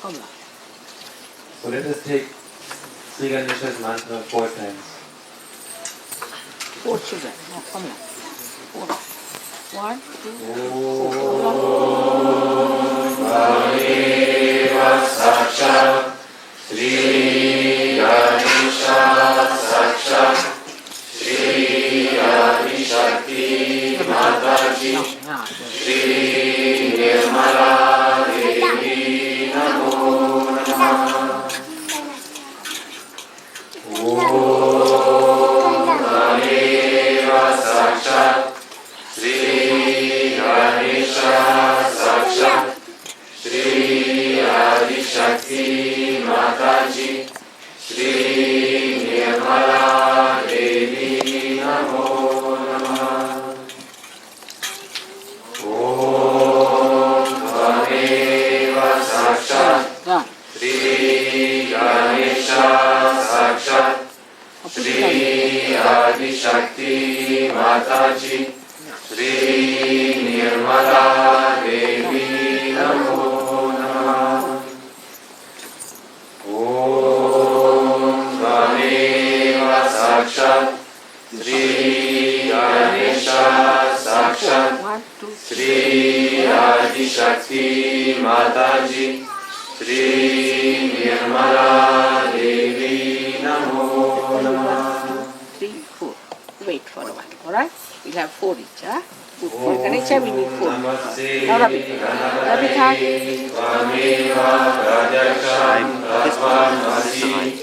Kamla. So let us take Sri Ganesha's mantra 4 times. 4 children. No, Kamla. 4. 1, Shakti Mataji Sri Nirmala Devi Namo Namah Om Tvameva Sakshat Sri Ganesha Sakshat Sri Adi Shakti Mataji Sri Nirmala Devi Namo Namah 3, 4. Wait for a while. Alright? We'll have 4 each. Huh? Good. For Ganesha, we need 4. Now, Ravi. Ravi, thank you.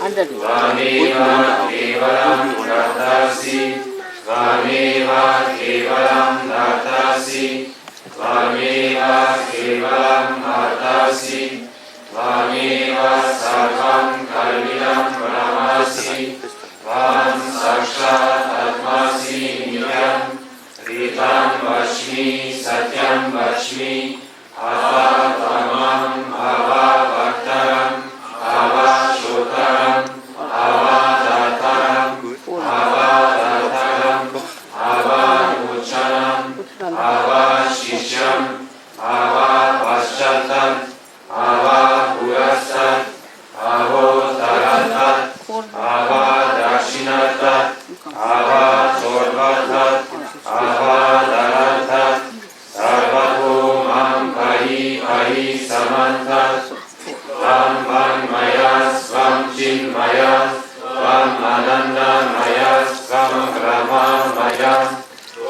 Under the Vam Sakshat Atmasi Niyam Ritam Vashmi Satyam Vashmi Ava Tamam Ava Bhaktaram Ava Shotaram Ava Dataram Ava Dataram Ava Uchanam Ava Shishyam Ava Paschatam Ava Purasat Avo Taratat Ava Dakshinata, Ava Sorvata, Ava Darata, Sarvato Mam Pahi Pahi Samanta, Vam Van Maya, Svam Chin Maya, Vam Ananda Maya, Svam Brahma Maya,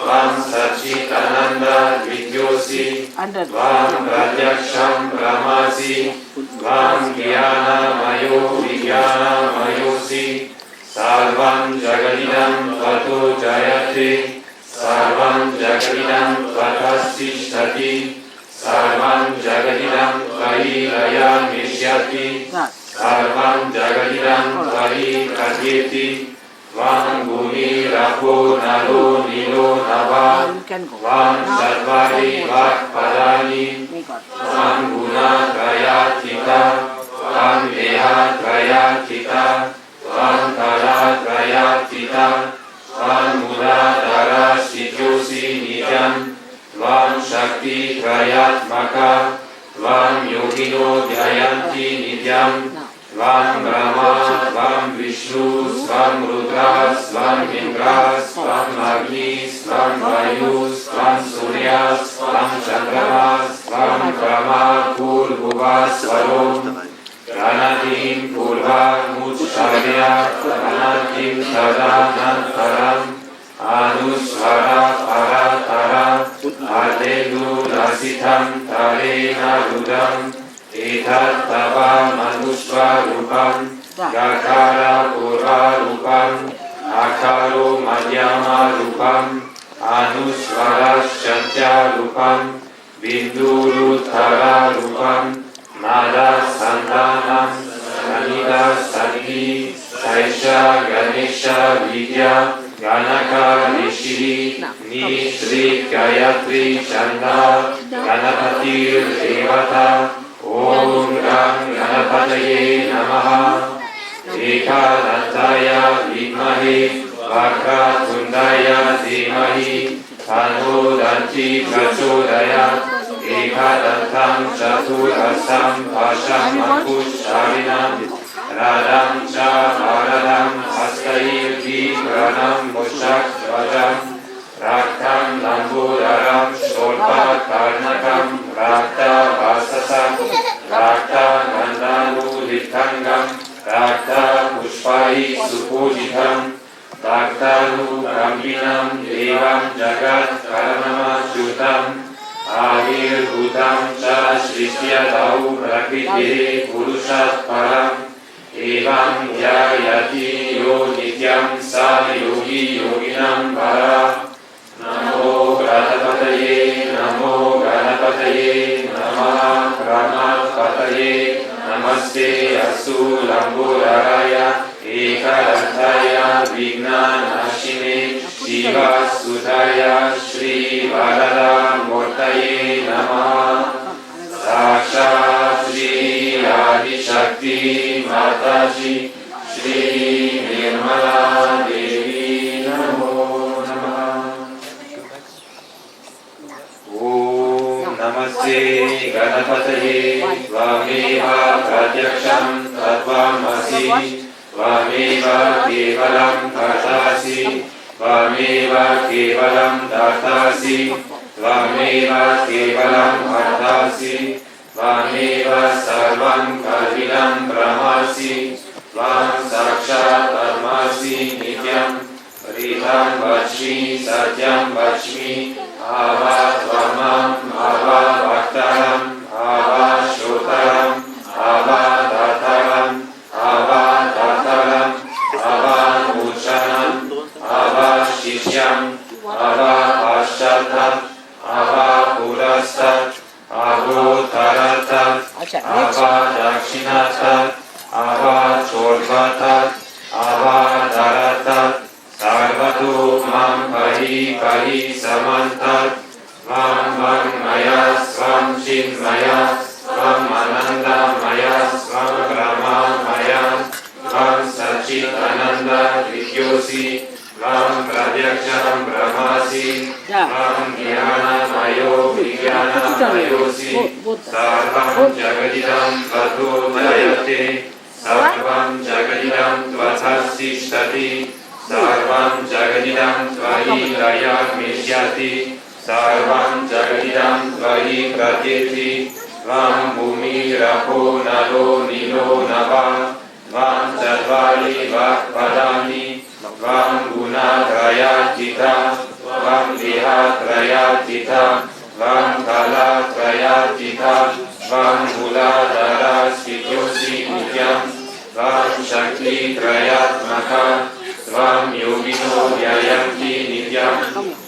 Vam Sachit Ananda Vidyosi, Vam Radyaksham Brahmasi, Vam Jnana Mayo Vijnana Mayosi, Sarvam Jagadidam Tvato Jayate, Sarvam Jagadidam Tvatastishtati, Sarvam Jagadidam Tvayi Laya Mishyati, Sarvam Jagadidam Tvayi Kadyeti, Vam Bhumi Rapo Nalo Nilo Nava, Vam Sarvari Vak Padani, Vam Guna Trayatika, Vam Deha Trayatika, Vam Kala Trayatika, Vam Mula Dara Sityosi Nityam, Vam Shakti Trayatmaka, Vam Yogino Dhyayanti Nityam, Vam Brahma, Vam Vishnu, Vam Rudra, Vam Indra, Vam Agni, Vam Vayu, Vam Surya, Vam Chandrama, Vam Brahma, Purva Swarom, Pranatim Purva Mucharya, Pranatim Tadanantaram, Anusvara Paratara, Adendu Rasitam Tarena Rudam, Etat Tava Manushva Rupam, Gakara Purva Rupam, Akaro Madhyama Rupam, Anusvara Shantya Rupam, Binduruthara Rupam, Nada Sandanam, Sanida Sadi, Saisha Ganesha Vidya, Ganaka Rishi, Nishri Gayatri Chanda, Ganapatir Devata, Om Ram Ganapataye Namaha, Ekadantaya Vidmahi, Vakratundaya Dhimahi, Tano Danti Prachodaya, Ekadatam Chaturasam Pasham Ankushtarinam Radam Cha Bharadam Hastayir Vikranam Mushak Vajam Raktam Lambudaram Shorpa Karnakam Rakta Vasasam Rakta Gandhanu Littangam Rakta Pushpai Supujitam Raktanu Kambinam Devam Jagat Karanamachutam Avir Bhutam Cha Shristya Dau Prakriti Purushat Param Evam Yayati Yo Nityam Sa Yogi Yoginam Para Namo Granapataye Namo Granapataye Namaha Granapataye Namaste Asu Lamburaraya Ekadantaya Vignanashine Shiva Sudaya Shri Varada Murtaye Namaha Sakshat Shri Adi Shakti Mataji Shri Nirmala Devi Namo Namaha Om Namaste Ganapataye Svameva Pratyaksham Tattvamasi Svameva Kevalam Kartasi Svameva Kevalam Dartasi Svameva Kevalam Artasi Svameva Sarvam Kalvinam Brahmasi Svam Sakshat Atmasi Nityam Ritam Vachmi Satyam Vachmi Ava Tvamam Ava Bhaktaram Ava Shotaram Ava Dataram Ava Dataram Ava Uchanam Ava Shishyam Ava Paschatam Ava Purastat Avo Taratat Ava Dakshinatat Ava Chorvatat Ava Daratat Sarvatu Mam Pari Pari Samantat Vam Vam Maya Svam Chinmaya Svam Ananda Maya Svam Brahma Maya Svam Sachit Ananda Vidyosi Svam Pradyaksham Brahmasi Svam Jnana Mayo Vijnana Mayosi Sarvam Jagadidam Tvato Jayate Sarvam Jagadidam Tvathasishtati Sarvam Jagadidam Tvahi Raya Mishyati Sarvam Jagadidam Tvahi Pratyeti Svam Bhumi Rapo Nalo Nilo Nava Svam Chadvari Vakpadani Svam Gunatrayatita Svam Vihatrayatita Svam Kalatrayatita Svam Muladara Sityosi Nityam Svam Shakti Trayatmaka Svam Yogino Yayanti Nityam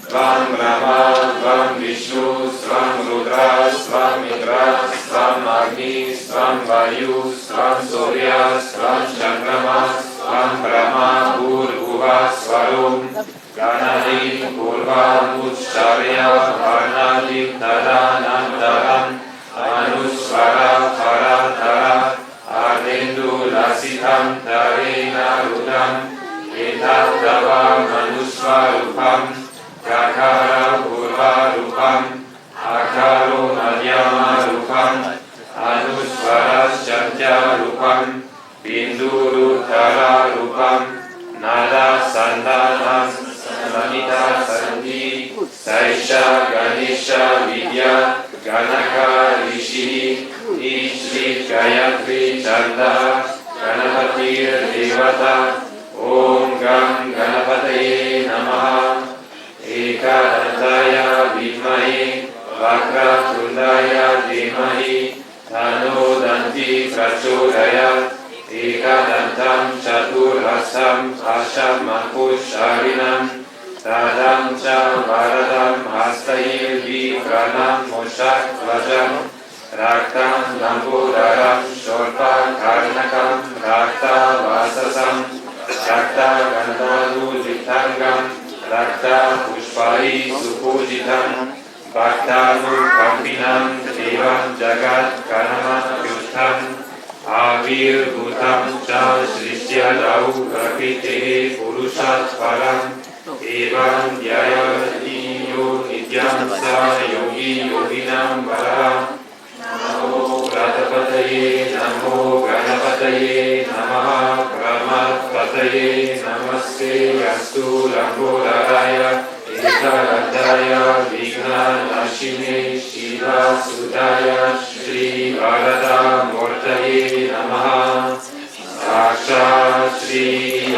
Svam Brahma Svam Vishnu Svam Rudra Svam Indra Svam Agni Svam Vayu Svam Surya Svam Chandrama Svam Brahma Bhurbuva Svarum Ganadim Purva Ucharya Varnadim Tadanantaram Anusvara Paratara Ardendu Lasitam Tarena Rudam Etattava Manusvarupam Kakara Purvarupam Akaro Madhyama Rupam Anusvara Shatya Rupam Binduruttara Rupam Nada Sandanam Manita Sandi Saisha Ganesha Vidya Ganaka Rishi Ishri Gayatri Chanda Ganapatir Devata Om Gam Ganapataye Namaha Ekadantaya Vidmahe Vakratundaaya Dhimahi Tano Danti Prachodayat Ekadantam Chaturasam Asham Ankushtarinam Tadam Cha Varadam Hastayir Vikranam Mushak Vajam Raktam Lambudaram Shorpa Karnakam Rakta Vasasam Rakta Gandhanu Littangam Rakta Pushpai Supujitam Bhaktanu Kambinam Devam Jagat Karanamachutam Avir Bhutam Cha Shristya Dau Prakriti Purushat Param Evam Yayati नित्यं स योगी योगिनां वरः नमो गणपतये नमः गणपतये नमस्ते अस्तु लंबोदराय एकदन्ताय विघ्ननाशिने शिवसुताय श्री वरदामूर्तये नमः साक्षात् श्री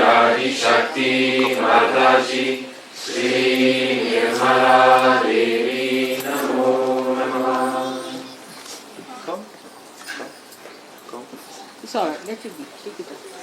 आदिशक्ति माताजी श्री निर्मला देवी नमो नमः. It's all right. Let it be. Keep it up.